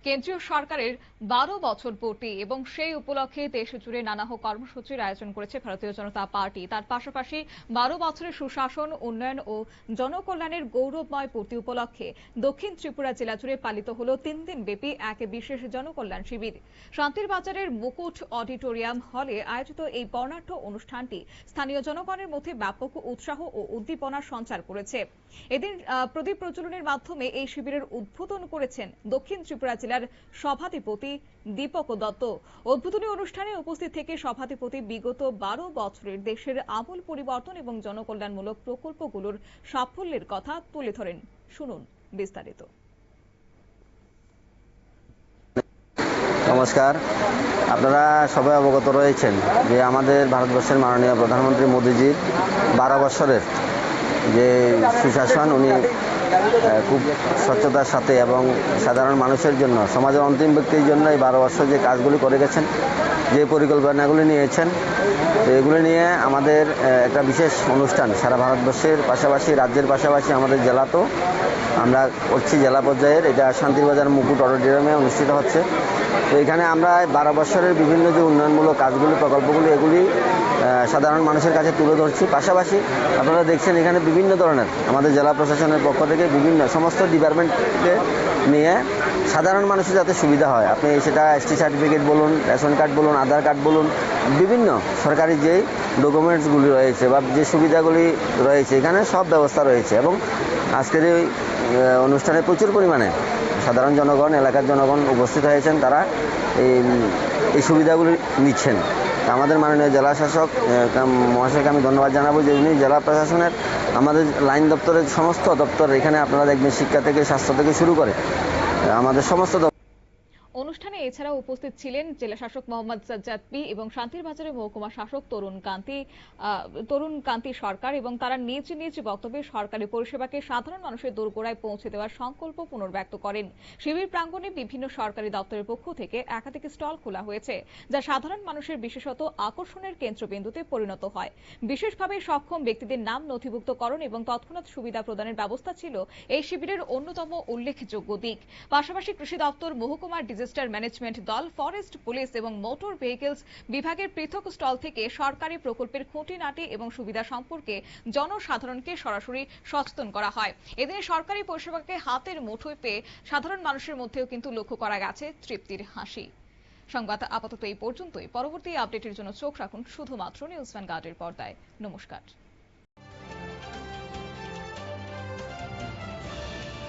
কেন্দ্রীয় সরকারের 12 বছর পূর্তি এবং সেই উপলক্ষে দেশ জুড়ে নানা কর্মসূচির আয়োজন করেছে ভারতীয় জনতা পার্টি। তার পাশাপাশি 12 বছরের সুশাসন, উন্নয়ন ও জনকল্যাণের গৌরবময় পূর্তি উপলক্ষে দক্ষিণ ত্রিপুরা জেলা জুড়ে পালিত হল 3 দিন ব্যাপী এক বিশেষ জনকল্যাণ শিবির। শান্তির বাজারের মুকুট অডিটোরিয়াম হলে আয়োজিত এই বর্ণাঢ্য অনুষ্ঠানটি স্থানীয় জনগণের মধ্যে ব্যাপক উৎসাহ ও উদ্দীপনার সঞ্চার করেছে। এদিন প্রদীপ প্রজ্বলনের মাধ্যমে এই শিবিরের উদ্বোধন করেছেন দক্ষিণ ত্রিপুরা জেলার সভাধিপতি দীপক দত্ত। উদ্বোধনী অনুষ্ঠানে উপস্থিত থেকে সভাধিপতি বিগত 12 বছরের দেশের আমূল পরিবর্তন এবং জনকল্যাণমূলক প্রকল্পগুলোর সাফল্যের কথা তুলে ধরেন। শুনুন বিস্তারিত। নমস্কার, আপনারা সবাই অবগত রয়েছেন যে আমাদের ভারতবর্ষের মাননীয় প্রধানমন্ত্রী মোদীজির 12 বছরের যে সুশাসন, উনি খুব স্বচ্ছতার সাথে এবং সাধারণ মানুষের জন্য, সমাজের অন্তিম ব্যক্তির জন্য এই 12 বছর যে কাজগুলি করে গেছেন, যে পরিকল্পনাগুলি নিয়েছেন, এগুলি নিয়ে আমাদের একটা বিশেষ অনুষ্ঠান সারা ভারতবর্ষের পাশাপাশি রাজ্যের পাশাপাশি আমাদের জেলাতেও আমরা করছি। জেলা পর্যায়ের এটা শান্তির বাজার মুকুট অডিটোরিয়ামে অনুষ্ঠিত হচ্ছে। তো এখানে আমরা 12 বছরের বিভিন্ন যে উন্নয়নমূলক কাজগুলি, প্রকল্পগুলি, এগুলি সাধারণ মানুষের কাছে তুলে ধরছি। পাশাপাশি আপনারা দেখছেন এখানে বিভিন্ন ধরনের আমাদের জেলা প্রশাসনের পক্ষ থেকে বিভিন্ন সমস্ত ডিপার্টমেন্টকে নিয়ে সাধারণ মানুষের যাতে সুবিধা হয়, আপনি সেটা এসটি সার্টিফিকেট বলুন, রেশন কার্ড বলুন, আধার কার্ড বলুন, বিভিন্ন সরকারি যেই ডকুমেন্টসগুলি রয়েছে বা যে সুবিধাগুলি রয়েছে, এখানে সব ব্যবস্থা রয়েছে। এবং আজকের এই অনুষ্ঠানে প্রচুর পরিমাণে সাধারণ জনগণ, এলাকার জনগণ উপস্থিত হয়েছেন। তারা এই সুবিধাগুলি নিচ্ছেন। আমাদের মাননীয় জেলা শাসক মহাশয়কে আমি ধন্যবাদ জানাবো যে উনি জেলা প্রশাসনের আমাদের লাইন দপ্তরের সমস্ত দপ্তর, এখানে আপনারা দেখবেন শিক্ষা থেকে স্বাস্থ্য থেকে শুরু করে আমাদের সমস্ত অনুষ্ঠানে এছাড়াও উপস্থিত ছিলেন জেলা শাসক মোহাম্মদ সাজ্জাদ পি এবং শান্তির বাজারের মহকুমা শাসক তরুণ কান্তি সরকার, এবং তারা নিজ নিজ বক্তব্যে সরকারি পরিষেবাকে সাধারণ মানুষের দোরগোড়ায় পৌঁছে দেওয়ার সংকল্প পুনর্ব্যক্ত করেন। শিবির প্রাঙ্গণে বিভিন্ন সরকারি দপ্তরের পক্ষ থেকে একাধিক স্টল খোলা হয়েছে, যা সাধারণ মানুষের বিশেষত আকর্ষণের কেন্দ্রবিন্দুতে পরিণত হয়। বিশেষভাবে সক্ষম ব্যক্তিদের নাম নথিভুক্তকরণ এবং তৎক্ষণাৎ সুবিধা প্রদানের ব্যবস্থা ছিল এই শিবিরের অন্যতম উল্লেখযোগ্য দিক। পাশাপাশি কৃষি দপ্তর, মহকুমার ডিজাস্টার ম্যানেজমেন্ট দল, ফরেস্ট পুলিশ এবং মোটর ভেহিকলস বিভাগের পৃথক স্টল থেকে সরকারি প্রকল্পের খুঁটিনাটি এবং সুবিধা সম্পর্কে জনসাধারণকে সরাসরি সচেতন করা হয়। এদিনে সরকারি পরিষেবাকে হাতের মুঠোয় পেয়ে সাধারণ মানুষের মধ্যেও কিন্তু লক্ষ্য করা গেছে তৃপ্তির হাসি। সংবাদ আপাতত এই পর্যন্তই। পরবর্তী আপডেটের জন্য চোখ রাখুন শুধুমাত্র নিউজ ভ্যানগার্ডের পর্দায়। নমস্কার।